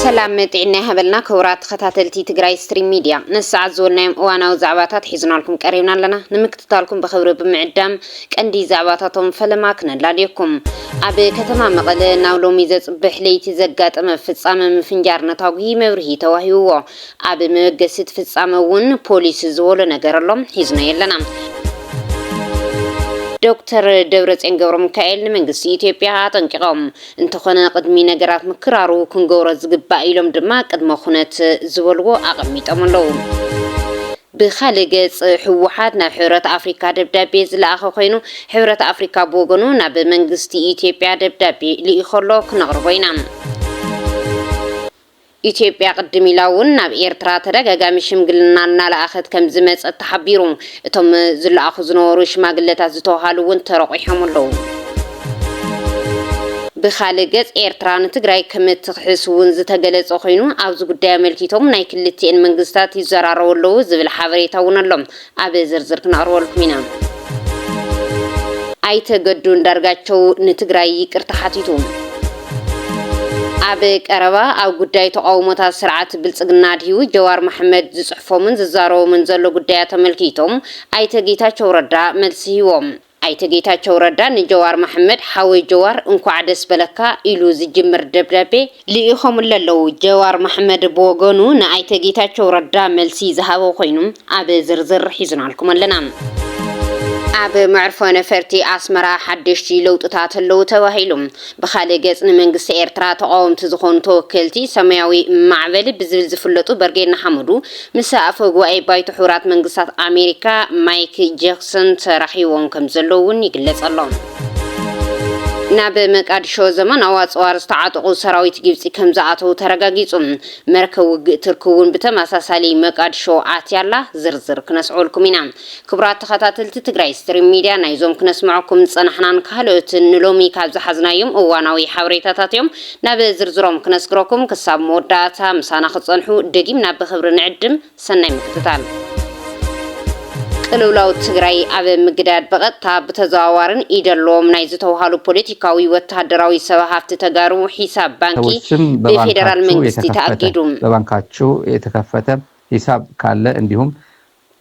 سلام طعنا هبلنا كورات خطاتلتي تግራይ ستريم ميديا نسعد زولنايم اواناو زعباتات حيزنا لكم قريبنا لنا نمكتتالكم بخبر بمعدام قندي زعباتاتهم فلماكن لاليكم ابي كتما مقله ناولومي زصبح ليتي زغاطمه فصامه مفنجار نتاغي مبرهي توهيو ابي مغسት فصامون ፖሊስ زول ነገርሎም حيزنا يلنا دكتور دبرتين ገብረ ሚካኤል መንግስት ኢትዮጵያ አጠንቅቆም እንተኾነ ቅድሚ ነገራት ምክራሩ ክንገብሮ ዝግባእ ኢሎም ድማ ቅድመ ኩነት ዝበልዎ አቀሚጠምለው بخالق حوحات ናብ ሕብረት አፍሪካ ደብዳቤ ዝለኣኸ ኮይኑ ሕብረት አፍሪካ በወገኑ ናብ መንግስት ኢትዮጵያ ደብዳቤ ልኢኸሎ ክነቅርቦ ኢና ኢትዮጵያ ቅድም ኢላውን ናብ ኤርትራ ተደጋጋሚ ሽምግልና እናለኣኸት ከም ዝመጸት ተሓቢሩ እቶም ዝለኣኹ ዝነበሩ ሽማግለታት ዝተወሃሉውን ተረቂሖምለው ብኻልእ ገጽ ኤርትራ ንትግራይ ከም እትኽሕስውን ዝተገለጸ ኮይኑ ኣብዚ ጉዳይ ኣመልኪቶም ናይ ክልቲአን መንግስታት ይዘራረበለው ዝብል ሓበሬታ እውን ኣሎም ኣብ ዝርዝር ክነቅርበልኩም ኢና ኣይተገዱ እንዳርጋቸው ንትግራይ ይቅርታ ሓቲቱ ኣብ ቀረባ ኣብ ጉዳይ ተቃውሞታት ስርዓት ብልጽግና ድዩ ጀዋር መሐመድ ዝጽሕፎምን ዝዛረቦምን ዘሎ ጉዳያት ተመልኪቶም ኣይተጌታቸው ረዳ መልሲ ሂቦም ኣይተጌታቸው ረዳ ንጀዋር መሐመድ ሓወይ ጀዋር እንኳዕ ደስ በለካ ኢሉ ዝጅምር ደብዳቤ ልኢኹም ለለው ጀዋር መሐመድ በወገኑ ንኣይተጌታቸው ረዳ መልሲ ዝሃቦ ኮይኑ ኣብ ዝርዝር ሒዝናልኩም ኣለና ኣብ معرفة ነፈርቲ ኣስመራ ሓድሽቲ ለውጥታት ኣለው ተባሂሎም ብኻልእ ገጽ ንመንግስቲ ኤርትራ ተቃወምቲ ዝኾኑ ተወከልቲ ሰማያዊ ማዕበል ብዝብል ዝፍለጡ በርጌና ሓመዱ ምስ ኣፈ ጉባኤ ባይቶ ሕቡራት መንግስታት ኣሜሪካ ማይክ ጃክሰን ተራኺቦም ከም ዘለውን ይግለጸሎም ናብ መቃድሾ ዘመናዊ ኣጽዋር ዝተዓጠቑ ሰራዊት ግብጺ ከም ዝኣተው ተረጋጊጹ መርከብ ውግእ ትርክውን ብተመሳሳሊ መቃድሾ ኣትያላ ዝርዝር ክነስዑልኩም ኢና ክቡራት ተኸታተልቲ ትግራይ ስትሪም ሚድያ ናይዞም ክነስምዐኩም ፀናሕናን ካልኦትን ንሎሚ ካብ ዝሓዝናዮም እዋናዊ ሓበሬታታት እዮም ናብ ዝርዝሮም ክነስግረኩም ክሳብ መወዳእታ ምሳና ክጸንሑ ደጊምና ብኽብሪ ንዕድም ሰናይ ምክትታል ቅልውላው ትግራይ ኣብ ምግዳድ በቀጥታ በተዘዋዋርን ኢደሎም ናይ ዝተወሃሉ ፖለቲካዊ ወታደራዊ ሰባሃፍቲ ተጋሩ ሒሳብ ባንኪ በፌደራል መንግስት ተኣጊዱ በባንካቸው የተከፈተ ሂሳብ ካለ እንዲሁም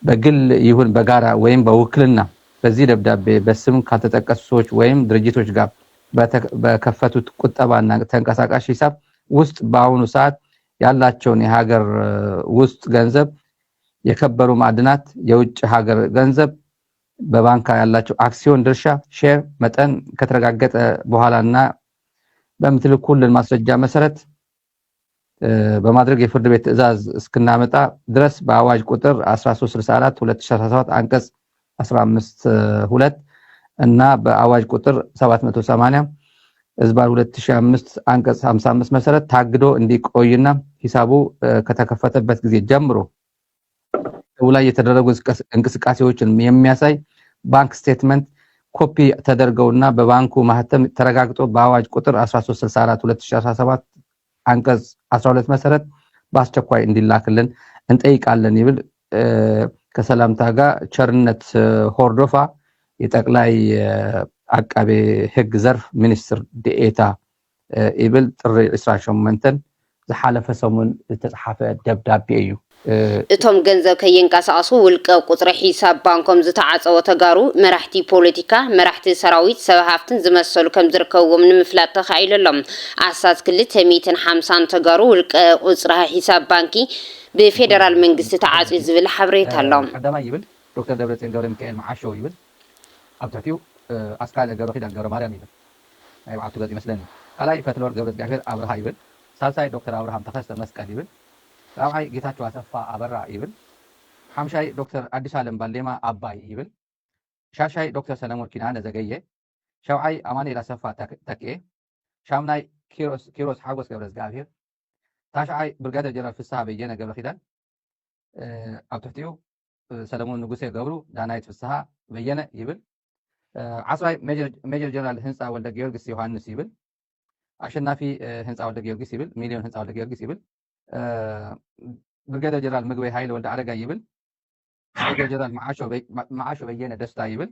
በግል ይሁን በጋራ ወይም በውክልና በዚህ ደብዳቤ በስም ካልተጠቀሱ ሰዎች ወይም ድርጅቶች ጋር በከፈቱት ቁጠባና ተንቀሳቃሽ ሂሳብ ውስጥ በአሁኑ ሰዓት ያላቸውን የሀገር ውስጥ ገንዘብ የከበሩ ማዕድናት የውጭ ሀገር ገንዘብ በባንካ ያላቸው አክሲዮን ድርሻ ሼር መጠን ከተረጋገጠ በኋላና በመትልኩልን ማስረጃ መሰረት በማድረግ የፍርድ ቤት ትዕዛዝ እስከናመጣ ድረስ በአዋጅ ቁጥር 1364 2017 አንቀጽ 15(2) እና በአዋጅ ቁጥር 780 ዝባር 2005 አንቀጽ 55 መሰረት ታግዶ እንዲቆይና ሂሳቡ ከተከፈተበት ጊዜ ጀምሮ ወላይ የተደረጉ እንቅስቃሴዎችን የሚያሳይ ባንክ ስቴትመንት ኮፒ ተደርገውና በባንኩ ማህተም ተረጋግጦ በአዋጅ ቁጥር 1364 2017 አንቀጽ 12 መሰረት በአስቸኳይ እንዲላክልን እንጠይቃለን ይብል ከሰላምታ ጋር ቸርነት ሆርዶፋ የጠቅላይ አቃቤ ህግ ዘርፍ ሚኒስትር ዲኤታ ይብል ጥሪ 18 ዝሓለፈ ሰሙን ተጻሓፈ ደብዳቤ እዩ እቶም ገንዘብ ከየንቀሳቀሱ ውልቀ ቁጥሪ ሒሳብ ባንኮም ዝተዓጸወ ተጋሩ መራሕቲ ፖለቲካ መራሕቲ ሰራዊት ሰባሃፍትን ዝመሰሉ ከም ዝርከብዎም ንምፍላጥ ተኻኢሎም ኣሳስ 250 ተጋሩ ውልቀ ቁጥሪ ሒሳብ ባንኪ በፌደራል መንግስት ተዓጽ ዝብል ሓበሬታ ኣሎም ቀዳማይ ይብል ዶክተር ደብረጽዮን ገብረ ሚካኤል ማዓሾ ይብል ኣብታቲው ኣስካለ ገብረ ኪዳን ገብረ ማርያም ይብል ናይ ባዕቱ ገጽ ይመስለኒ ቃላይ ፈትለወርቅ ገብረ እግዚአብሔር አብርሃ ይብል ሳልሳይ ዶክተር አብርሃም ተኸስተ መስቀል ይብል ራብዓይ ጌታቸው አሰፋ አበራ ይብል ሐምሻይ ዶክተር አዲስ ዓለም ባሌማ አባይ ይብል ሻሻይ ዶክተር ሰለሞን ኪናነ ዘገየ ሻውዓይ አማኑኤል አሰፋ ተክኤ ሻምናይ ኪሮስ ሓጎስ ገብረ እግዚአብሔር ታሽዓይ ብርጋዴር ጀነራል ፍስሐ በየነ ገብረ ኪዳን ኣብ ትሕቲኡ ሰለሞን ንጉሴ ገብሩ ዳናይት ፍስሐ በየነ ይብል ዓስራይ ሜጀር ጀነራል ህንፃ ወልደ ጊዮርጊስ ዮሐንስ ይብል አሸናፊ ህንፃ ወልደ ጊዮርጊስ ይብል ሚሊዮን ህንፃ ወልደ ጊዮርጊስ ይብል ብርጋዴር ጀነራል ምግበይ ኃይለ ወልደ አረጋ ይብል ብርጋዴር ጀነራል ማዓሾ በየነ ደስታ ይብል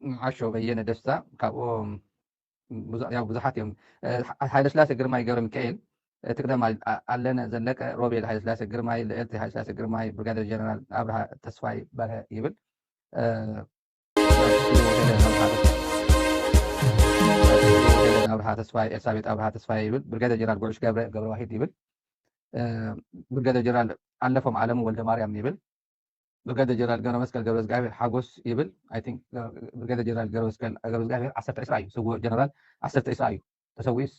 ማዓሾ በየነ ደስታ ካብኦም ያው ብዙሓት እዮም ሃይለ ስላሴ ግርማይ ገብረ ሚካኤል ትቅደም ኣለነ ዘለቀ ሮቤል ሃይለ ስላሴ ግርማይ ልዕልቲ ሃይለ ስላሴ ግርማይ ብርጋዴር ጀነራል ኣብርሃ ተስፋይ በርሀ ይብል ኣብርሃ ተስፋይ ኤልሳቤጥ ኣብርሃ ተስፋይ ይብል ብርጋዴር ጀነራል ጉዑሽ ገብረ ዋሂድ ይብል ብርጋዴር ጀነራል ኣለፎም ዓለሙ ወልደ ማርያም ይብል ብርጋዴር ጀነራል ገብረ መስቀል ገብረ ዝጋቤር ሓጎስ ይብል አይ ቲንክ ብርጋዴር ጀነራል ገብረ መስቀል ገብረ ዝጋቤር 10 እስራ እዩ ስውእ ጀነራል 10 እስራ እዩ ተሰዊስ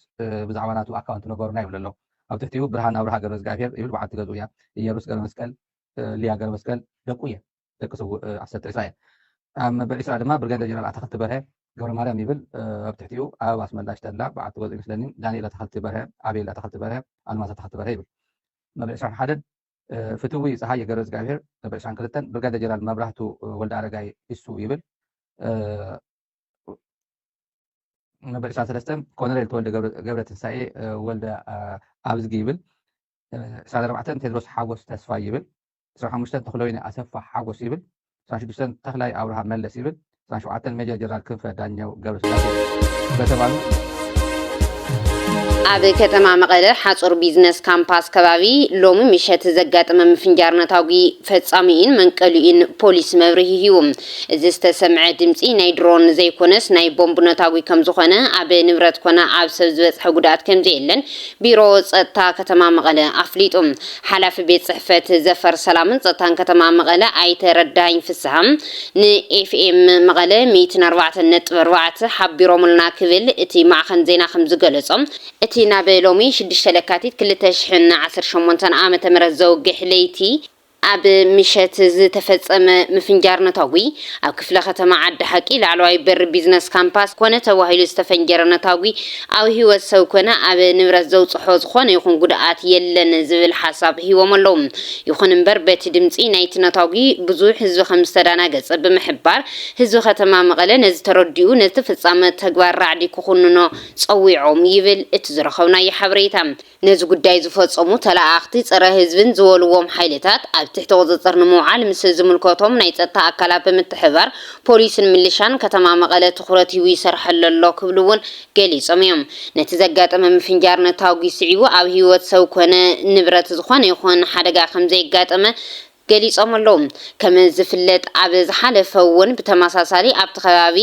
ብዛዕባ ናቱ ኣካውንት ነገሩና ይብል ኣሎ ኣብ ትሕቲኡ ብርሃን ኣብርሃ ገብረ ዝጋቤር ይብል በዓልቲ ገዙ እያ ኢየሩስ ገብረ መስቀል ልያ ገብረ መስቀል ደቁ እየ ደቂ ስውእ 10 እስራ እየ ኣብ መበል እስራ ድማ ብርጋዴር ጀነራል ኣተክልቲ በርሀ ገብረ ማርያም ይብል ኣብ ትሕቲኡ ኣብ ኣስመላሽ ተላ በዓልቲ ገዙ ይመስለኒ ዳንኤል ኣተክልቲ በርሀ ኣቤል ኣተክልቲ በርሀ ኣልማዝ ኣተክልቲ በርሀ ይብል መበል 21 ፍትዊ ፀሃየ ገብረ ዝጋቤር መበል 22 ብርጋዴር ጀነራል መብራህቱ ወልደ ኣረጋይ እሱ ይብል መበል 23 ኮሎኔል ተወልደ ገብረ ትንሳኤ ወልደ ኣብዝጊ ይብል 24 ቴድሮስ ሓጎስ ተስፋ ይብል 25 ተክለወይኒ ኣሰፋ ሓጎስ ይብል 26 ተክላይ ኣብርሃ መለስ ይብል 27 ሜጀር ጀነራል ክንፈ ዳኛው ገብረ ስላሴ በተባሉ ኣብ ከተማ መቐለ ሓጹር ቢዝነስ ካምፓስ ከባቢ ሎሚ ምሸት ዘጋጠመ ምፍንጃር ነታዊ ፈጻሚኢን መንቀሊኢን ፖሊስ መብርሂ ሂቡ እዚ ዝተሰምዐ ድምጺ ናይ ድሮን ዘይኮነስ ናይ ቦምብ ነታዊ ከም ዝኾነ ኣብ ንብረት ኮነ ኣብ ሰብ ዝበጽሐ ጉድኣት ከም ዘየለን ቢሮ ጸጥታ ከተማ መቐለ ኣፍሊጡ ሓላፊ ቤት ጽሕፈት ዘፈር ሰላምን ጸጥታን ከተማ መቐለ ኣይተረዳኝ ፍስሃም ንኤፍኤም መቐለ 104.4 ሓቢሮምልና ክብል እቲ ማዕኸን ዜና ከም ዝገለጾም እቲ ናብ ሎሚ 6 ለካቲት 2018 ዓመተ ምህረት ዘውግሕ ለይቲ ኣብ ምሸት ዝተፈጸመ ምፍንጃር ነታዊ ኣብ ክፍለ ከተማ ዓዲ ሓቂ ላዕለዋይ በሪ ቢዝነስ ካምፓስ ኮነ ተባሂሉ ዝተፈንጀረ ነታዊ ኣብ ህይወት ሰብ ኮነ ኣብ ንብረት ዘውጽሖ ዝኾነ ይኹን ጉድኣት የለን ዝብል ሓሳብ ሂቦም ኣለዉ ይኹን እምበር በቲ ድምፂ ናይቲ ነታዊ ብዙሕ ህዝቢ ከም ዝተዳናገጸ ብምሕባር ህዝቢ ከተማ መቐለ ነዚ ተረዲኡ ነቲ ፍጻመ ተግባር ራዕዲ ክኹንኖ ጸዊዖም ይብል እቲ ዝረኸብናዮ ሓበሬታ ነዚ ጉዳይ ዝፈጸሙ ተላኣኽቲ ፀረ ህዝብን ዝበልዎም ሓይልታት ኣብ ትሕቲ ቁፅጥር ንምውዓል ምስ ዝምልከቶም ናይ ጸጥታ ኣካላት ብምትሕባር ፖሊስን ምልሻን ከተማ መቐለ ትኹረት ሂቡ ይሰርሐሉ ኣሎ ክብሉ እውን ገሊፆም እዮም ነቲ ዘጋጠመ ምፍንጃር ነታዊ ስዒቡ ኣብ ህይወት ሰብ ኮነ ንብረት ዝኾነ ይኹን ሓደጋ ከም ዘይጋጠመ ገሊፆም ኣለዉ ከም ዝፍለጥ ኣብ ዝሓለፈ እውን ብተመሳሳሊ ኣብቲ ከባቢ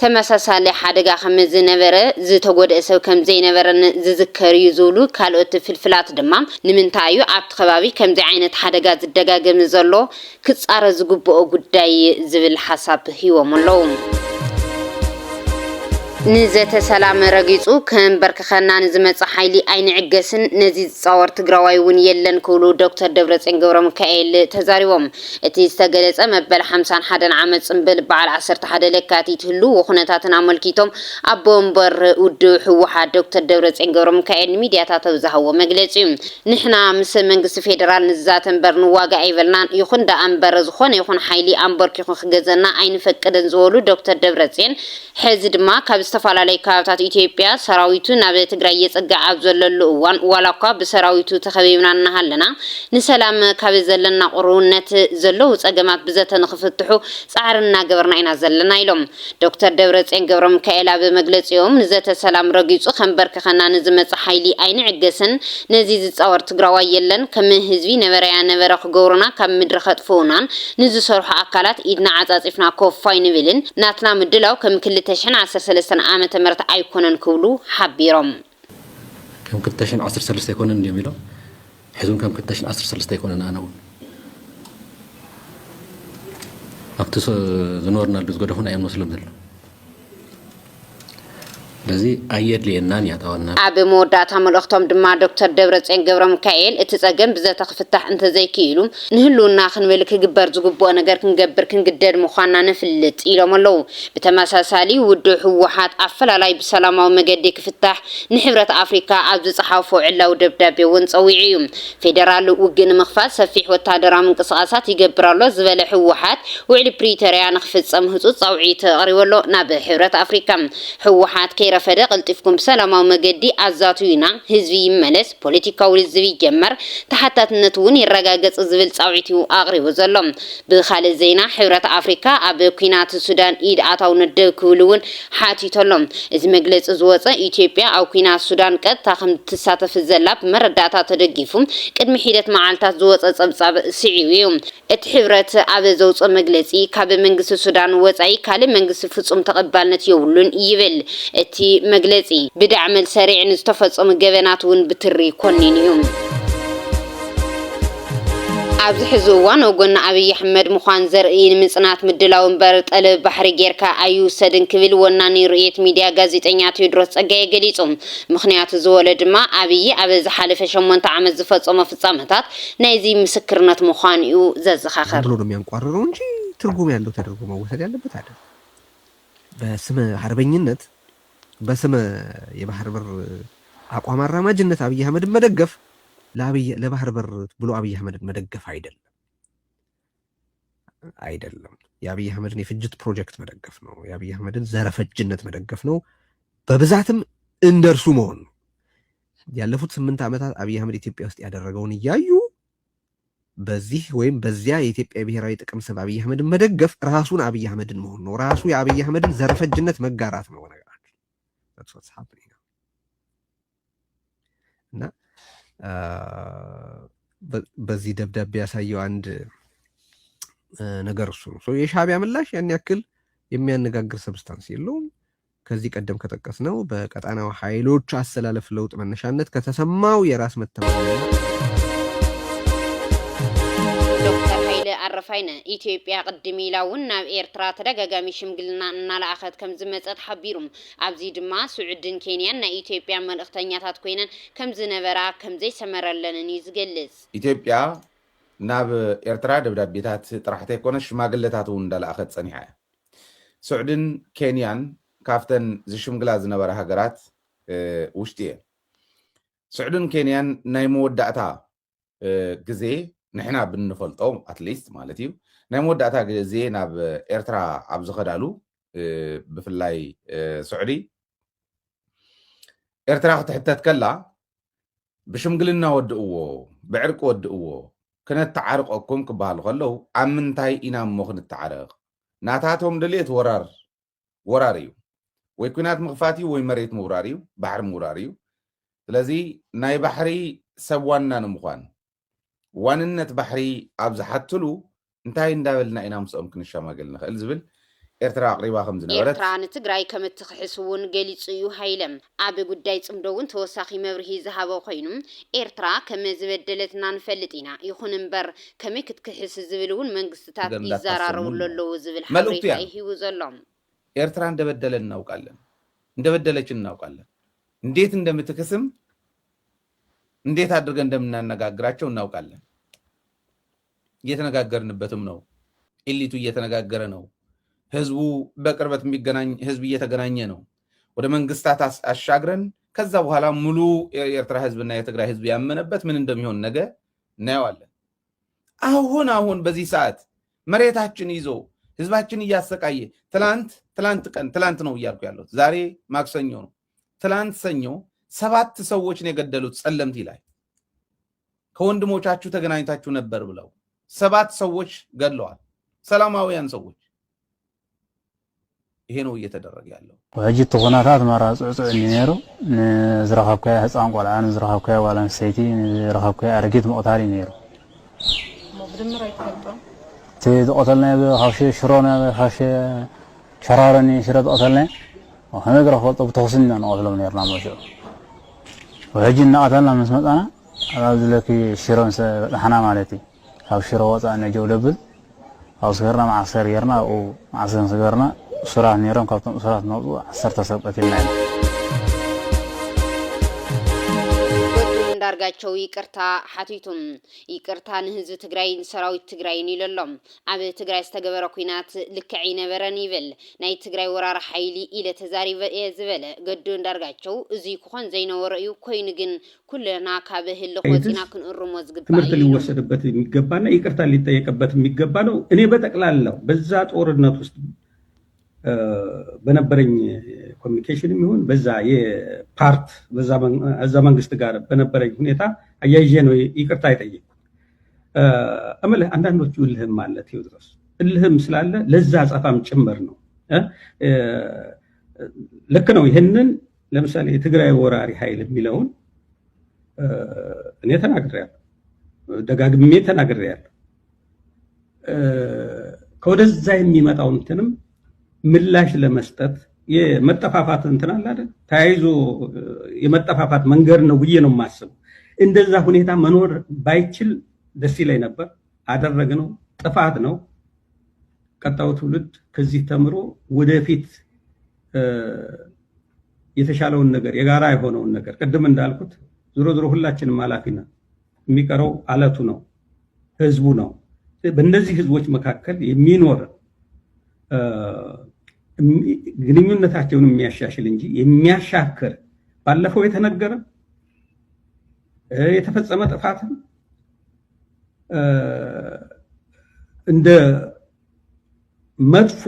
ተመሳሳሊ ሓደጋ ከም ዝነበረ ዝተጎድአ ሰብ ከም ዘይነበረን ዝዝከር እዩ ዝብሉ ካልኦት ፍልፍላት ድማ ንምንታይ እዩ ኣብቲ ከባቢ ከምዚ ዓይነት ሓደጋ ዝደጋገም ዘሎ ክጻረ ዝግብኦ ጉዳይ ዝብል ሓሳብ ሂቦም ኣለዉ ንዘተ ሰላም ረጊጹ ከም በርክኸና ንዝመጽ ሓይሊ ኣይንዕገስን ነዚ ዝጻወር ትግራዋይ እውን የለን ክብሉ ዶክተር ደብረጽዮን ገብረ ሚካኤል ተዛሪቦም እቲ ዝተገለጸ መበል 51 ዓመት ጽምብል በዓል 11 ለካቲት ህሉ ኩነታትን ኣመልኪቶም ኣቦ እምበር ውድብ ህወሓት ዶክተር ደብረጽዮን ገብረ ሚካኤል ሚድያታት ዝሃቦ መግለጺ ንሕና ምስ መንግስቲ ፌደራል ንዛተ እምበር ንዋጋ ኣይበልናን ይኹን ዳ እምበር ዝኾነ ይኹን ሓይሊ ኣምበርኪኹ ክገዘና ኣይንፈቅድን ዝበሉ ዶክተር ደብረጽዮን ሕዚ ድማ ካብ ዝተፈላለዩ ከባቢታት ኢትዮጵያ ሰራዊቱ ናብ ትግራይ የጽጋዕ ኣብ ዘለሉ እዋን ዋላኳ ብሰራዊቱ ተኸቢብና እናሃለና ንሰላም ካብ ዘለና ቁርውነት ዘለው ጸገማት ብዘተ ንኽፍትሑ ጻዕርና ገበርና ኢና ዘለና ኢሎም ዶክተር ደብረጽዮን ገብረ ሚካኤል ኣብ መግለጺኦም ንዘተ ሰላም ረጊጹ ከምበርክኸና ንዝመጽ ሓይሊ ኣይንዕገስን ነዚ ዝጻወር ትግራዋይ የለን ከም ህዝቢ ነበረያ ነበረ ክገብሩና ካብ ምድሪ ከጥፍኡናን ንዝሰርሑ ኣካላት ኢድና ዓጻጺፍና ኮፋይ ንብልን ናትና ምድላው ከም 2013 ዓመተ ምህረት ኣይኮነን ክብሉ ሓቢሮም ከም 2013 ኣይኮነን እዮም ኢሎም ሕዙም ከም 2013 ኣይኮነን ኣነ እውን ኣብቲ ዝነበርናሉ ዝገደፉና እዮም መስሎም ዘሎ ለዚ ኣየድልየናን ያታወና ኣብ መወዳእታ መልእኽቶም ድማ ዶክተር ደብረጽዮን ገብረ ሚካኤል እቲ ጸገም ብዘተ ክፍታሕ እንተዘይክኢሉ ንህልውና ክንብል ክግበር ዝግብኦ ነገር ክንገብር ክንግደድ ምዃንና ንፍልጥ ኢሎም ኣለዉ ብተመሳሳሊ ውድብ ህወሓት ኣፈላላይ ብሰላማዊ መገዲ ክፍታሕ ንሕብረት ኣፍሪካ ኣብ ዝጸሓፎ ዕላዊ ደብዳቤ እውን ጸዊዑ እዩ ፌደራል ውግእ ንምኽፋት ሰፊሕ ወታደራዊ ምንቅስቓሳት ይገብር ኣሎ ዝበለ ህወሓት ውዕሊ ፕሪቶርያ ንኽፍጸም ህፁፅ ጻውዒት ኣቕሪቡ ኣሎ ናብ ሕብረት ኣፍሪካ ህወሓት ከይረፈደ ቅልጢፍኩም ሰላማዊ መገዲ ኣዛቱዩና ህዝቢ ይመለስ ፖለቲካዊ ልዝብ ይጀመር ተሓታትነት እውን ይረጋገጽ ዝብል ጻውዒቱ ኣቕሪቡ ዘሎ ብኻልእ ዜና ሕብረት ኣፍሪካ ኣብ ኩናት ሱዳን ኢድ ኣታው ነደብ ክብልውን ሓቲቶሎም እዚ መግለጺ ዝወፀ ኢትዮጵያ ኣብ ኩናት ሱዳን ቀጥታ ከም ትሳተፍ ዘላ ብመረዳእታ ተደጊፉ ቅድሚ ሂደት መዓልታት ዝወፀ ጸብጻብ ስዒቡ እዩ እቲ ሕብረት ኣብ ዘውፀ መግለጺ ካብ መንግስቲ ሱዳን ወጻኢ ካልእ መንግስቲ ፍጹም ተቐባልነት የብሉን ይብል እቲ መግለጺ ብዳዕመል ሰሪዕ ንዝተፈጸሙ ገበናት እውን ብትሪ ኮኒን እዩ ኣብዚ ሕዚ እዋን ወገን ኣብይ ኣሕመድ ምዃን ዘርኢ ንምጽናት ምድላው እምበር ጠለብ ባሕሪ ጌርካ ኣይውሰድን ክብል ወናኒ ርኡየት ሚድያ ጋዜጠኛ ቴዎድሮስ ጸጋዬ ገሊጹ ምኽንያቱ ዝወለ ድማ ኣብይ ኣብ ዝሓለፈ 8 ዓመት ዝፈጸመ ፍጻመታት ናይዚ ምስክርነት ምዃን እዩ ዘዘኻኽር ብሎ ነው የሚያንቋርረው እንጂ ትርጉም ያለው ተደርጎ መወሰድ ያለበት አይደል በስመ ሀርበኝነት በስመ የባህር በር አቋም አራማጅነት አብይ አህመድን መደገፍ ለባህር በር ብሎ አብይ አህመድን መደገፍ አይደለም የአብይ አህመድን የፍጅት ፕሮጀክት መደገፍ ነው የአብይ አህመድን ዘረፈጅነት መደገፍ ነው በብዛትም እንደርሱ መሆን ነው ያለፉት 8 ዓመታት አብይ አህመድ ኢትዮጵያ ውስጥ ያደረገውን ያዩ በዚህ ወይም በዚያ የኢትዮጵያ ብሔራዊ ጥቅም ሰብ አብይ አህመድን መደገፍ ራሱን አብይ አህመድን መሆን ነው ራሱ የአብይ አህመድን ዘረፈጅነት መጋራት ነው ነገራችን that's what's happening እና በዚህ ደብዳቤ ያሳየው አንድ ነገር እሱ ነው የሻዕቢያ ምላሽ ያን ያክል የሚያነጋግር ሰብስታንስ የለውም ከዚህ ቀደም ከተቀስነው በቀጣናው ኃይሎች አሰላለፍ ለውጥ መነሻነት ከተሰማው የራስ መተማመን አረፋይነ ኢትዮጵያ ቅድም ኢላውን ናብ ኤርትራ ተደጋጋሚ ሽምግልና እናላኣኸት ከም ዝመጸት ሓቢሩም ኣብዚ ድማ ስዑድን ኬንያን ናይ ኢትዮጵያ መልእኽተኛታት ኮይነን ከም ዝነበራ ከም ዘይሰመረለንን ይዝገልጽ ኢትዮጵያ ናብ ኤርትራ ደብዳቤታት ጥራሕተ ይኮነ ሽማግለታት እውን እንዳላኣኸት ጸኒሓ ስዑድን ኬንያን ካፍተን ዝሽምግላ ዝነበራ ሃገራት ውሽጢ እየን ስዑድን ኬንያን ናይ መወዳእታ ግዜ ንሕና ብንፈልጦ አትሊስት ማለት እዩ ናይ መወዳእታ ግዜ ናብ ኤርትራ ኣብ ዝኸዳሉ ብፍላይ ስዑዲ ኤርትራ ክትሕተት ከላ ብሽምግልና ወድእዎ ብዕርቂ ወድእዎ ክነተዓርቀኩም ክበሃሉ ከለው ኣብ ምንታይ ኢና እሞ ክንተዓረቕ ናታቶም ድሌት ወራር እዩ ወይ ኩናት ምኽፋት እዩ ወይ መሬት ምውራር እዩ ባሕሪ ምውራር እዩ ስለዚ ናይ ባሕሪ ሰብ ዋና ንምዃን ዋንነት ባሕሪ ኣብ ዝሓትሉ እንታይ እንዳበልና ኢና ምስኦም ክንሸማገል ንኽእል ዝብል ኤርትራ ኣቕሪባ ከም ዝነበረት ኤርትራ ንትግራይ ከም እትክሕስውን ገሊጹ እዩ ሃይለም ኣብ ጉዳይ ጽምዶ እውን ተወሳኺ መብርሂ ዝሃበ ኮይኑ ኤርትራ ከም ዝበደለትና ንፈልጥ ኢና ይኹን እምበር ከመይ ክትክሕስ ዝብል እውን መንግስትታት ይዘራረቡሉ ኣለዉ ዝብል ሓበሬታ ይሂቡ ዘሎም ኤርትራ እንደበደለን እናውቃለን እንደበደለችን እናውቃለን እንዴት እንደምትክስም እንዴት አድርገን እንደምናነጋግራቸው እናውቃለን እየተነጋገርንበትም ነው ኢሊቱ እየተነጋገረ ነው ህዝቡ በቅርበት የሚገናኝ ህዝብ እየተገናኘ ነው ወደ መንግስታት አሻግረን ከዛ በኋላ ሙሉ የኤርትራ ህዝብና የትግራይ ህዝብ ያመነበት ምን እንደሚሆን ነገ እናየዋለን አሁን በዚህ ሰዓት መሬታችን ይዞ ህዝባችን እያሰቃየ ትላንት ነው እያልኩ ያለው ዛሬ ማክሰኞ ነው ትላንት ሰኞ 7 ሰዎች ነው የገደሉት ጸለምቲ ላይ ከወንድሞቻችሁ ተገናኝታችሁ ነበር ብለው 7 ሰዎች ገድለዋል ሰላማዊያን ሰዎች ይሄ ነው እየተደረገ ያለው ወጂ ተኾናታት ማራጽጽዕ ኒነሩ ንዝራኸብከ ህፃን ቆልዓን ዝራኸብከ ዋላን ሰይቲ ዝራኸብከ አረጊት መቅታሪ ነሩ መብድምር አይተልጦም ተቆተልና በኻሽ ሽሮና በኻሽ ሸራረኒ ሽረጥ ቆተልና ወኸነግራ ፈልጦ ብተወስና ነقتلهم ነርና ማሾ ወጂ እናقتلنا መስመጣና አባዝለኪ ሽሮን ሰሓና ማለቲ ኣብ ሽሮ ወፃና ጀውለብል ኣብ ስገርና ማዕሰር የርና او ማዕሰር ስገርና ስራት ነሮም ካብቶም ስራት ነው 10 ተሰቀትና ዳርጋቸው ይቅርታ ሓቲቱም ይቅርታ ንህዝብ ትግራይን ሰራዊት ትግራይን ይለሎም ኣብ ትግራይ ዝተገበረ ኩናት ልክዕ ነበረን ይብል ናይ ትግራይ ወራር ሓይሊ ኢለ ተዛሪበ ዝበለ ገዱ ዳርጋቸው እዚ ክኾን ዘይነበረ እዩ ኮይኑ ግን ኩለና ካብ ህል ኾቲና ክንእርሞ ዝግባ ትምህርት ሊወሰድበት የሚገባና ይቅርታ ሊጠየቅበት የሚገባ ነው እኔ በጠቅላላው በዛ ጦርነት ውስጥ በነበረኝ ኮሚኒኬሽንም ይሁን በዛ የፓርት በዛ መንግስት ጋር በነበረኝ ሁኔታ አያይዤ ነው ይቅርታ የጠየቅኩት። እምልህ አንዳንዶቹ እልህም አለ ቴዎድሮስ፣ እልህም ስላለ ለዛ አጸፋም ጭምር ነው። ልክ ነው። ይህንን ለምሳሌ የትግራይ ወራሪ ኃይል የሚለውን እኔ ተናግሬያለሁ፣ ደጋግሜ ተናግሬያለሁ። ከወደዛ የሚመጣው እንትንም ምላሽ ለመስጠት የመጠፋፋት እንትን አለ አይደል? ተያይዞ የመጠፋፋት መንገድ ነው ብዬ ነው የማስበው። እንደዛ ሁኔታ መኖር ባይችል ደስ ይለኝ ነበር። አደረግነው፣ ጥፋት ነው። ቀጣዩ ትውልድ ከዚህ ተምሮ ወደፊት የተሻለውን ነገር የጋራ የሆነውን ነገር ቅድም እንዳልኩት ዞሮ ዞሮ ሁላችንም ኃላፊ ነን። የሚቀረው አለቱ ነው፣ ህዝቡ ነው። በእነዚህ ህዝቦች መካከል የሚኖር ግንኙነታቸውን የሚያሻሽል እንጂ የሚያሻክር ባለፈው የተነገረ የተፈጸመ ጥፋትም እንደ መጥፎ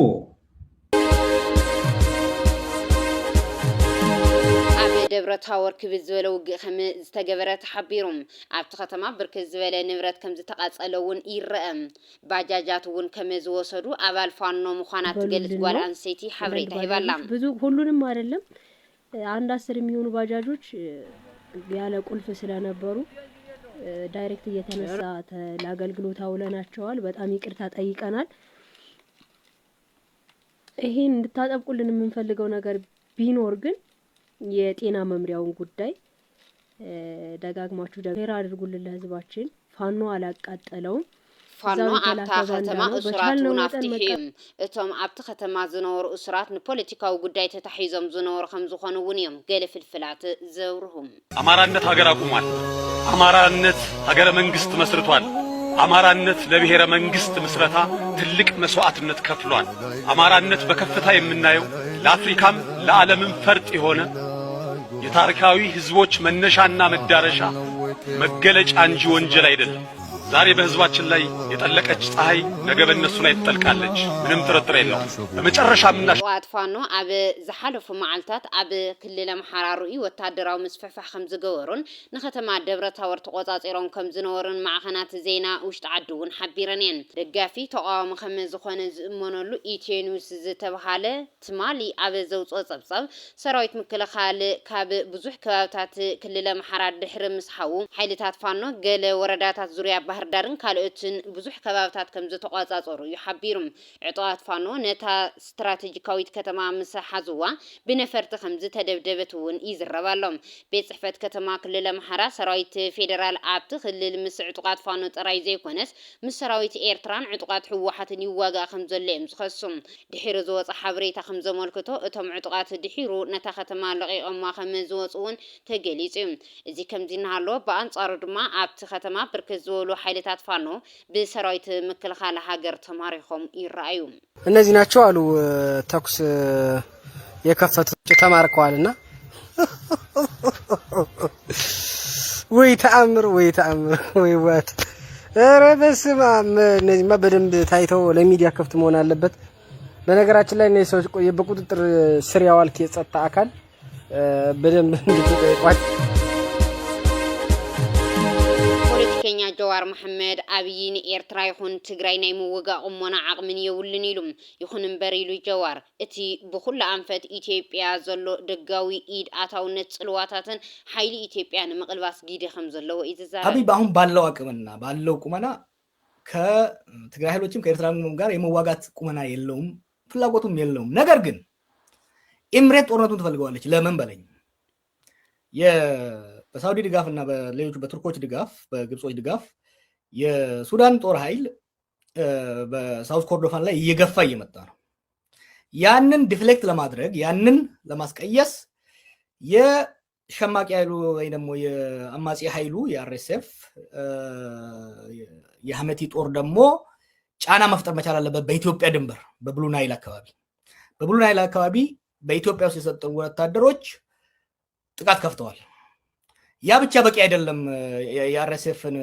ደብረ ታወር ክብዝ ዝበለ ውግእ ከም ዝተገበረ ተሓቢሮም ኣብቲ ከተማ ብርክት ዝበለ ንብረት ከም ዝተቃጸለውን ይርአ። ባጃጃት እውን ከም ዝወሰዱ አባል ፋኖ ምዃና ትገልጽ ጓል አንስተይቲ ሓበሬታ ሂባላ። ብዙ ሁሉንም አይደለም፣ አንድ 10 የሚሆኑ ባጃጆች ያለ ቁልፍ ስለነበሩ ዳይሬክት እየተነሳ ለአገልግሎት አውለናቸዋል። በጣም ይቅርታ ጠይቀናል። ይሄን እንድታጠብቁልን የምንፈልገው ነገር ቢኖር ግን የጤና መምሪያውን ጉዳይ ደጋግማችሁ ሼር አድርጉልን ለህዝባችን። ፋኖ አላቃጠለውም። ፋኖ ኣብታ ከተማ እስራት እውን ኣፍቲሕዮም እቶም ኣብቲ ከተማ ዝነበሩ እስራት ንፖለቲካዊ ጉዳይ ተታሒዞም ዝነበሩ ከም ዝኾኑ እውን እዮም ገለ ፍልፍላት ዘብርሁም። አማራነት ሀገር አቁሟል። አማራነት ሀገረ መንግስት መስርቷል። አማራነት ለብሔረ መንግስት ምስረታ ትልቅ መስዋዕትነት ከፍሏል። አማራነት በከፍታ የምናየው ለአፍሪካም ለዓለምም ፈርጥ የሆነ የታሪካዊ ህዝቦች መነሻና መዳረሻ መገለጫ እንጂ ወንጀል አይደለም። ዛሬ በህዝባችን ላይ የጠለቀች ፀሐይ ነገ በእነሱ ላይ ትጠልቃለች። ምንም ጥርጥር የለውም። በመጨረሻ ዋት ፋኖ ኣብ ዝሓለፉ መዓልታት ኣብ ክልል ኣምሓራ ርኡይ ወታደራዊ ምስፍሕፋሕ ከም ዝገበሩን ንከተማ ደብረ ታወር ተቆጻጺሮም ከም ዝነበሩን ማዕኸናት ዜና ውሽጢ ዓዲ እውን ሓቢረን እየን። ደጋፊ ተቃዋሚ ከም ዝኾነ ዝእመነሉ ኢትዮ ኒውስ ዝተባሃለ ትማሊ ኣብ ዘውፅኦ ጸብጻብ ሰራዊት ምክልኻል ካብ ብዙሕ ከባብታት ክልል ኣምሓራ ድሕሪ ምስሓው ሓይልታት ፋኖ ገለ ወረዳታት ዙርያ ባህር ዳርን ካልኦትን ብዙሕ ከባብታት ከም ዝተቆጻጸሩ ይሓቢሩ። ዕጡዋት ፋኖ ነታ ስትራቴጂካዊት ከተማ ምስ ሓዝዋ ብነፈርቲ ከም ዝተደብደበት እውን ይዝረባሎም። ቤት ጽሕፈት ከተማ ክልል ኣምሓራ ሰራዊት ፌደራል ኣብቲ ክልል ምስ ዕጡቃት ፋኖ ጥራይ ዘይኮነስ ምስ ሰራዊት ኤርትራን ዕጡቃት ህወሓትን ይዋጋእ ከም ዘሎ እዮም ዝኸሱም። ድሒሩ ዝወፀ ሓበሬታ ከም ዘመልክቶ እቶም ዕጡቃት ድሒሩ ነታ ከተማ ለቂቖማ ከም ዝወፁ እውን ተገሊጹ እዩ። እዚ ከምዚ እናሃለወ ብኣንጻሩ ድማ ኣብቲ ከተማ ብርክት ዝበሉ ኃይለታት ፋኖ በሰራዊት መከላከያ ሀገር ተማሪኮም ይራዩ። እነዚህ ናቸው አሉ ተኩስ የከፈቱት ተማርከዋልና ወይ ተአምር ወይ ዋት ኧረ በስመ አብ። እነዚህማ በደንብ ታይተው ለሚዲያ ክፍት መሆን አለበት። በነገራችን ላይ እነዚህ ሰዎች በቁጥጥር ስር ያዋልክ የጸጥታ አካል በደንብ እንድትጠይቋቸው። ፖለቲከኛ ጀዋር መሐመድ አብይን ኤርትራ ይኹን ትግራይ ናይ ምውጋእ ቁመና ዓቕምን የብሉን ኢሉ ይኹን እምበር ኢሉ ጀዋር እቲ ብኩሉ አንፈት ኢትዮጵያ ዘሎ ደጋዊ ኢድ አታውነት ጽልዋታትን ኃይሊ ኢትዮጵያ ንምቅልባስ ጊዜ ከም ዘለዎ ይዛረብ። አብይ አሁን ባለው አቅምና ባለው ቁመና ከትግራይ ኃይሎችም ከኤርትራ ጋር የመዋጋት ቁመና የለውም፣ ፍላጎቱም የለውም። ነገር ግን ኤምሬት ጦርነቱን ትፈልገዋለች። ለምን በለኝ በሳውዲ ድጋፍና በሌሎች በቱርኮች ድጋፍ በግብጾች ድጋፍ የሱዳን ጦር ኃይል በሳውዝ ኮርዶፋን ላይ እየገፋ እየመጣ ነው። ያንን ዲፍሌክት ለማድረግ ያንን ለማስቀየስ የሸማቂ ኃይሉ ወይ ደግሞ የአማጺ ኃይሉ የአርኤስኤፍ የሐመቲ ጦር ደግሞ ጫና መፍጠር መቻል አለበት በኢትዮጵያ ድንበር በብሉ ናይል አካባቢ በኢትዮጵያ ውስጥ የሰጠው ወታደሮች ጥቃት ከፍተዋል። ያ ብቻ በቂ አይደለም። የአርኤስኤፍን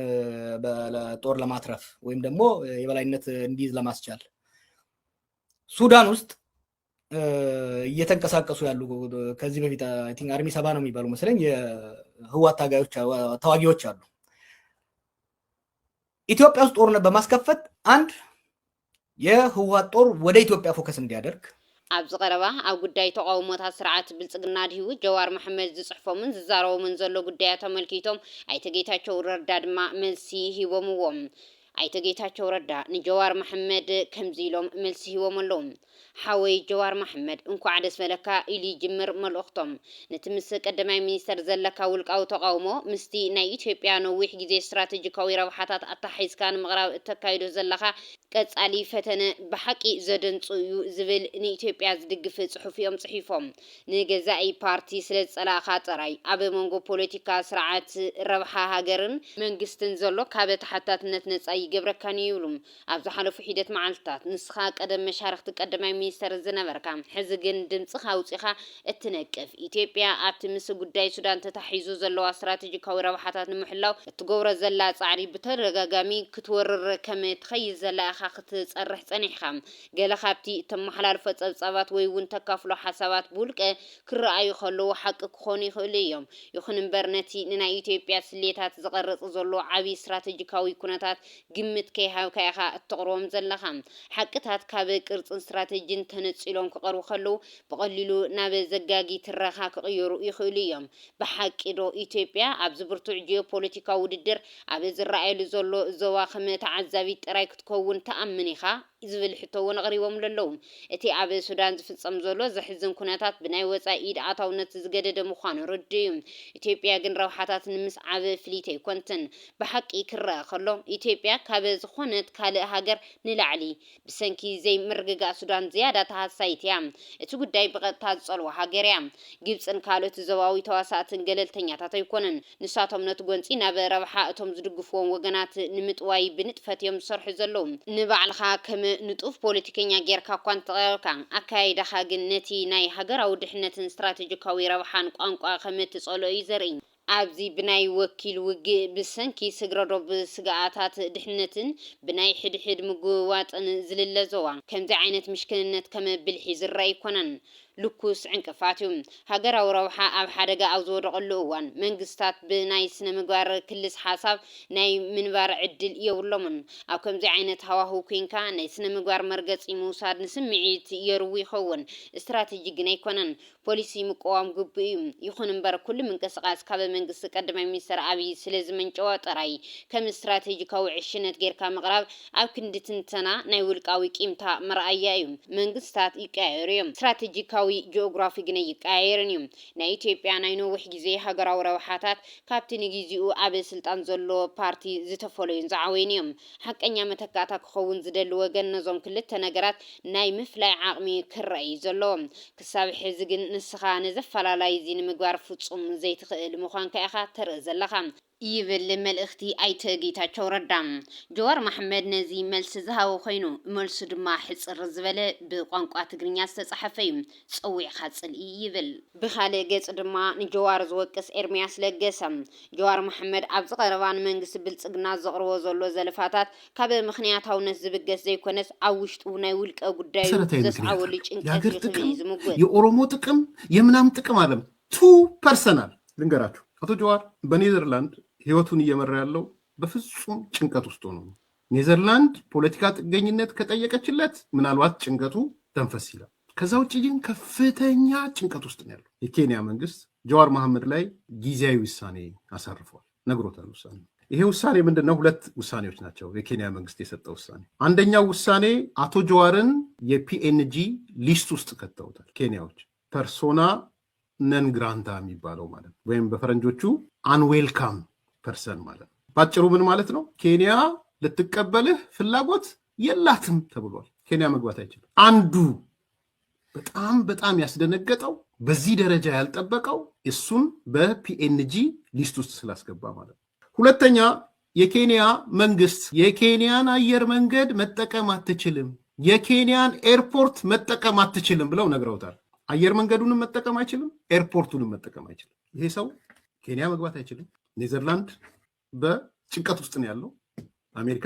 ጦር ለማትረፍ ወይም ደግሞ የበላይነት እንዲይዝ ለማስቻል ሱዳን ውስጥ እየተንቀሳቀሱ ያሉ ከዚህ በፊት አይ ቲንክ አርሚ 70 ነው የሚባሉ መሰለኝ የህወሓት ተዋጊዎች አሉ። ኢትዮጵያ ውስጥ ጦርነት በማስከፈት አንድ የህወሓት ጦር ወደ ኢትዮጵያ ፎከስ እንዲያደርግ ኣብዚ ቀረባ ኣብ ጉዳይ ተቃውሞታት ስርዓት ብልጽግና ድሂቡ ጀዋር መሐመድ ዝጽሕፎምን ዝዛረቦምን ዘሎ ጉዳያት ተመልኪቶም ኣይተ ጌታቸው ረዳ ድማ መልሲ ሂቦምዎም። ኣይተ ጌታቸው ረዳ ንጀዋር መሐመድ ከምዚ ኢሎም መልሲ ሂቦም ኣለዉ። ሓወይ ጀዋር መሐመድ እንኳዕ ደስ በለካ ኢሉ ይጅምር መልእኽቶም ነቲ ምስ ቀዳማይ ሚኒስተር ዘለካ ውልቃዊ ተቃውሞ ምስቲ ናይ ኢትዮጵያ ነዊሕ ግዜ ስትራቴጂካዊ ረብሓታት ኣታሒዝካ ንምቕራብ እተካይዶ ዘለካ ቀጻሊ ፈተነ ብሓቂ ዘደንጹ እዩ ዝብል ንኢትዮጵያ ዝድግፍ ጽሑፍ እዮም ጽሒፎም። ንገዛኢ ፓርቲ ስለ ዝጸላእኻ ጥራይ ኣብ መንጎ ፖለቲካ ስርዓት ረብሓ ሃገርን መንግስትን ዘሎ ካብ ተሓታትነት ነጻ ይገብረካን ይብሉ። ኣብ ዝሓለፉ ሒደት መዓልትታት ንስኻ ቀደም መሻርክቲ ቀዳማይ ሚኒስተር ዝነበርካ ሕዚ ግን ድምፅኻ ኣውፂኻ እትነቅፍ ኢትዮጵያ ኣብቲ ምስ ጉዳይ ሱዳን ተታሒዙ ዘለዋ ስትራቴጂካዊ ረብሓታት ንምሕላው እትገብሮ ዘላ ጻዕሪ ብተደጋጋሚ ክትወርር ከም ትኸይድ ዘላ ኢኻ ክትጸርሕ ጸኒሕካ ገለ ካብቲ እተመሓላልፎ ጸብጻባት ወይ እውን ተካፍሎ ሓሳባት ብውልቀ ክረኣዩ ከለዉ ሓቂ ክኾኑ ይኽእሉ እዮም። ይኹን እምበር ነቲ ንናይ ኢትዮጵያ ስሌታት ዝቐርጽ ዘሎ ዓብዪ ስትራቴጂካዊ ኩነታት ግምት ከይሃብካ ኢኻ እተቕርቦም ዘለኻ። ሓቅታት ካብ ቅርጽን ስትራቴጂን ተነፂሎም ክቐርቡ ከለዉ ብቐሊሉ ናብ ዘጋጊ ትረኻ ክቕየሩ ይኽእሉ እዮም። ብሓቂ ዶ ኢትዮጵያ ኣብ ዝብርቱዕ ጂኦፖለቲካዊ ውድድር ኣብ ዝረኣየሉ ዘሎ ዞባ ከም ተዓዛቢት ጥራይ ክትከውን ተኣምን ኢኻ ዝብል ሕቶ እውን ኣቕሪቦም ኣለዉ። እቲ ኣብ ሱዳን ዝፍጸም ዘሎ ዘሕዝን ኩነታት ብናይ ወፃኢ ኢድ ኣታውነት ዝገደደ ምዃኑ ርድእ እዩ። ኢትዮጵያ ግን ረብሓታት ንምስዓብ ፍሊት ኣይኮንትን። ብሓቂ ክረአ ከሎ ኢትዮጵያ ካብ ዝኾነት ካልእ ሃገር ንላዕሊ ብሰንኪ ዘይምርግጋእ ሱዳን ዝያዳ ተሃሳይት እያ። እቲ ጉዳይ ብቐጥታ ዝጸልዎ ሃገር እያ። ግብፅን ካልኦት ዞባዊ ተዋሳእትን ገለልተኛታት ኣይኮነን። ንሳቶም ነቲ ጎንፂ ናብ ረብሓ እቶም ዝድግፍዎም ወገናት ንምጥዋይ ብንጥፈት እዮም ዝሰርሑ ዘለዉ። ንባዕልኻ ከም ንጡፍ ፖለቲከኛ ጌርካ እኳ እንተቐርብካ ኣካይዳኻ ግን ነቲ ናይ ሃገራዊ ድሕነትን ስትራቴጂካዊ ረብሓን ቋንቋ ከም እትጸልኦ እዩ ዘርኢ። ኣብዚ ብናይ ወኪል ውግእ ብሰንኪ ስግረዶ ብስግኣታት ድሕነትን ብናይ ሕድሕድ ምግዋጥን ዝልለ ዞባ ከምዚ ዓይነት ምሽክንነት ከም ብልሒ ዝረአ ይኮነን። ልኩስ ዕንቅፋት እዩ። ሃገራዊ ረብሓ ኣብ ሓደጋ ኣብ ዝወደቐሉ እዋን መንግስታት ብናይ ስነ ምግባር ክልስ ሓሳብ ናይ ምንባር ዕድል የብሎምን። ኣብ ከምዚ ዓይነት ሃዋህው ኮንካ ናይ ስነ ምግባር መርገፂ ምውሳድ ንስምዒት የርዊ ይኸውን። ስትራቴጂ ግን ኣይኮነን። ፖሊሲ ምቁዋም ግቡእ እዩ። ይኹን እምበር ኩሉ ምንቅስቓስ ካብ መንግስቲ ቀዳማይ ሚኒስተር ኣብይ ስለ ዝመንጨወ ጥራይ ከም ስትራቴጂካዊ ዕሽነት ጌርካ ምቕራብ ኣብ ክንዲ ትንተና ናይ ውልቃዊ ቂምታ መርኣያ እዩ። መንግስታት ይቀያየሩ እዮም። ስትራቴጂካዊ ጂኦግራፊ ግን ይቀያየርን እዩ። ናይ ኢትዮጵያ ናይ ነዊሕ ግዜ ሃገራዊ ረብሓታት ካብቲ ንግዚኡ ኣብ ስልጣን ዘሎ ፓርቲ ዝተፈለዩን ዝዓወይን እዮም። ሓቀኛ መተካእታ ክኸውን ዝደሊ ወገን ነዞም ክልተ ነገራት ናይ ምፍላይ ዓቕሚ ክረአይ ዘለዎም። ክሳብ ሕዚ ግን ንስኻ ነዘፈላላይ እዚ ንምግባር ፍጹም ዘይትኽእል ምዃንካ ኢኻ ተርኢ ዘለኻ ይብል መልእኽቲ ኣይተ ጌታቸው ረዳ። ጀዋር መሐመድ ነዚ መልሲ ዝሃቦ ኮይኑ መልሱ ድማ ሕፅር ዝበለ ብቋንቋ ትግርኛ ዝተጻሕፈ እዩ። ፀዊዕኻ ጽልኢ ይብል። ብኻልእ ገጽ ድማ ንጀዋር ዝወቅስ ኤርምያስ ለገሰ ጀዋር መሐመድ ኣብ ዝቐረባ ንመንግስቲ ብልጽግና ዘቕርቦ ዘሎ ዘለፋታት ካብ ምክንያታውነት ዝብገስ ዘይኮነስ ኣብ ውሽጡ ናይ ውልቀ ጉዳዩ ዘስዓወሉ ጭንቀት ይኽእል ዝምጉት የኦሮሞ ጥቅም የምናም ጥቅም አለም ቱ ፐርሰናል ልንገራችሁ። አቶ ጀዋር በኔዘርላንድ ህይወቱን እየመራ ያለው በፍጹም ጭንቀት ውስጥ ነው። ኔዘርላንድ ፖለቲካ ጥገኝነት ከጠየቀችለት ምናልባት ጭንቀቱ ተንፈስ ይላል። ከዛ ውጭ ግን ከፍተኛ ጭንቀት ውስጥ ነው ያለው። የኬንያ መንግስት ጀዋር መሐመድ ላይ ጊዜያዊ ውሳኔ አሳርፏል፣ ነግሮታል። ውሳኔ ይሄ ውሳኔ ምንድነው? ሁለት ውሳኔዎች ናቸው የኬንያ መንግስት የሰጠው ውሳኔ። አንደኛው ውሳኔ አቶ ጀዋርን የፒኤንጂ ሊስት ውስጥ ከተውታል ኬንያዎች። ፐርሶና ነን ግራንታ የሚባለው ማለት ነው፣ ወይም በፈረንጆቹ አንዌልካም ፐርሰን ማለት ነው። ባጭሩ ምን ማለት ነው? ኬንያ ልትቀበልህ ፍላጎት የላትም ተብሏል። ኬንያ መግባት አይችልም። አንዱ በጣም ያስደነገጠው በዚህ ደረጃ ያልጠበቀው እሱን በፒኤንጂ ሊስት ውስጥ ስላስገባ ማለት ነው። ሁለተኛ የኬንያ መንግስት የኬንያን አየር መንገድ መጠቀም አትችልም፣ የኬንያን ኤርፖርት መጠቀም አትችልም ብለው ነግረውታል። አየር መንገዱንም መጠቀም አይችልም፣ ኤርፖርቱንም መጠቀም አይችልም። ይሄ ሰው ኬንያ መግባት አይችልም። ኔዘርላንድ በጭንቀት ውስጥ ነው ያለው። አሜሪካ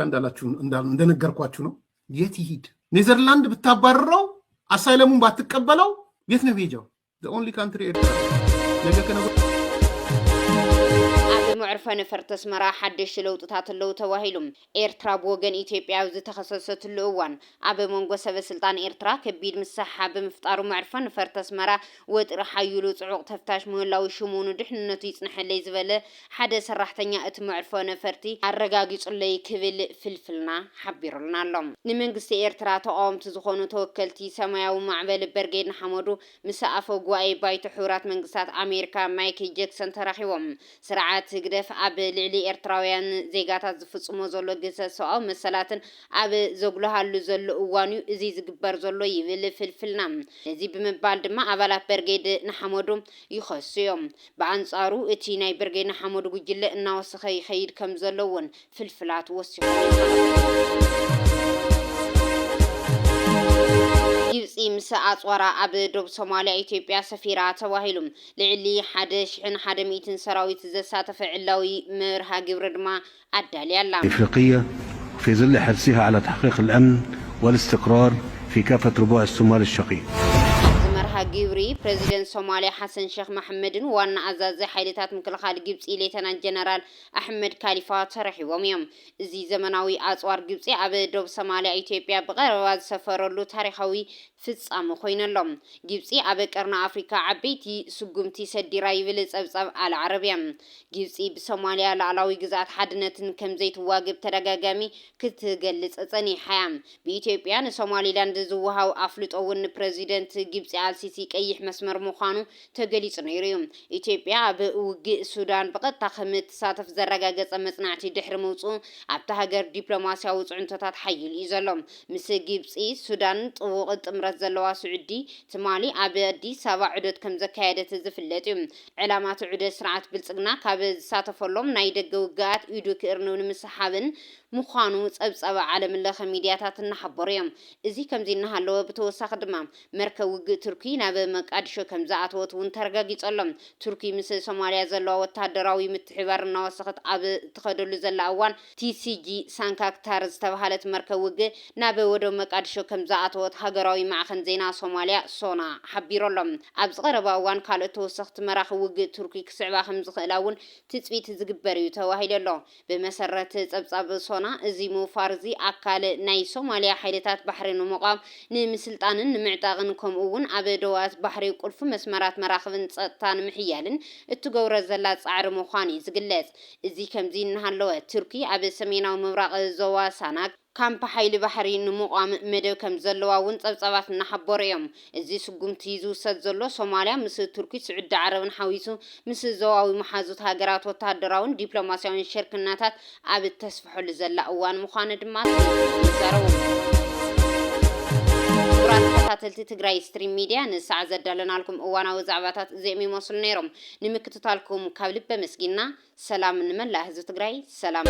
እንደነገርኳችሁ ነው። የት ይሂድ? ኔዘርላንድ ብታባረረው አሳይለሙን ባትቀበለው የት ነው የሚሄጀው? the only country ኤርትራ ነገ ከነገ معرف نفرت اسمرا حدش لو تطلو توهيلم إيرترا بوغن إثيوبيا وزتخصصت اللوان أبي منغو سبب سلطان إيرترا كبير مساحة بمفتارو معرف نفرت اسمرا وترحيلو تعوق تفتاش مهلا وشمونو دحن نتيس نحلي زبالة حدا سرحتنيا اتمعرف نفرتي الرقاقيس اللي كبل فلفلنا حبيرلنا اللهم نمنغستي إيرترا تقوم تزخونو توكلتي سمايا ومعبل برقين حمودو مساقفو قواي بايت حورات منغسات أمريكا مايكي جاكسون تراخيوم سرعات قدف أب لعلي إرتراويان زيجاتات زفصمو زلو قصص أو مسلاتن أب زغلها اللي زلو وانيو إزي زقبر زلو يبل فلفلنا إزي بمبالد ما أبلا برقيد نحمودو يخصيوم بعنصارو اتيناي برقيد نحمودو قجل إنا وسخي خير كم زلوون فلفلات وسيقون جبسي مساعات وراء أبدوب صوماليا إثيوبيا سفيرة تواهيلم لعلي حدش عن حدميتن سراويت زسات فعلاوي مرها جبرد ما أدالي الله إفريقية في ظل حرصها على تحقيق الأمن والاستقرار في كافة ربوع الصومال الشقيق. مرها جبري بريزيدنت صوماليا حسن شيخ محمد وانا عزازي حيلتات مكلخال جبسي ليتنا جنرال أحمد كاليفا ترحي وميوم زي زمناوي أزوار جبسي أبدوب صوماليا إثيوبيا بغير سفرلو تاريخوي فتصام خوين اللهم جبسي أبكرنا أفريقيا عبيتي سجمتي سديرا يفلز أبصاب على العربية جبسي بصوماليا لعلاوي جزات حدنة كم زيت واجب ترجعامي كتجلس أصني حيام بإثيوبيا صومالي لاند زوها وأفلت أول بريزيدنت جبسي على سيسي كيح مسمر مخانو تجلس نيريوم إثيوبيا بوج السودان بقت تخمت ساتف زرقة جت مصنعتي دحر موصو عبتها دبلوماسيا وعنتات حي الإزلام مس جبسي السودان وقت زلوا سعودي تمالي أبدي سبع عدد كم زكاية زفلتهم علامات عدد سرعة بالسجنا كابز ساتفلهم نايد جوجات يدوك إرنون مسحابن مخانو أبصاب عالم الله ميدياتات النحبريم إزي كم زينها لو بتوسخ دمام مركو تركي ناب مقادشو كم زعتوت ونترجع يتعلم تركي مثل سوماليا زلوا وتهدراوي متحبر النواسخت أب تخدل زلاوان TCG سانكاك تارز تبهالت مركو ناب ودو مقادشو كم زعتوت هجراوي مع خنزينا صوماليا صونا حبيرلهم أبز غربا وان كالتو سخت مراخ وج تركي كسعبا خمز خلاون تثبيت زجبري توهيل الله بمسرة أبصاب صونا زيمو فارزي أكال ناي صوماليا حيلتات بحرين ومقام نمسلطان نمعتاغن كم أون أبدوات بحري كلف مسمرات مراخبن تان محيالن التجور زلات عر مخاني زجلات زي كم زين هاللوه تركي أبي سمينا ومراق زوا سانك كم بحيل بحري نمقام مدو كم زلوا ونصبصبات نحبريهم ازي سقوم تيزو سدزلو صوماليا مس تركي سعود عربن حويسو مس زواوي محازوت هاجرات وتهدراون دبلوماسيون شركناتات اب تسفحوا لزلا اوان مخان دمات زارو تاتلتي تግራይ ستريم ميديا نسع زدلنا لكم اوانا وزعباتات زي ميموصل نيرم نمكتتالكم كاب لب مسكينا سلام نملا حزب تግራይ سلام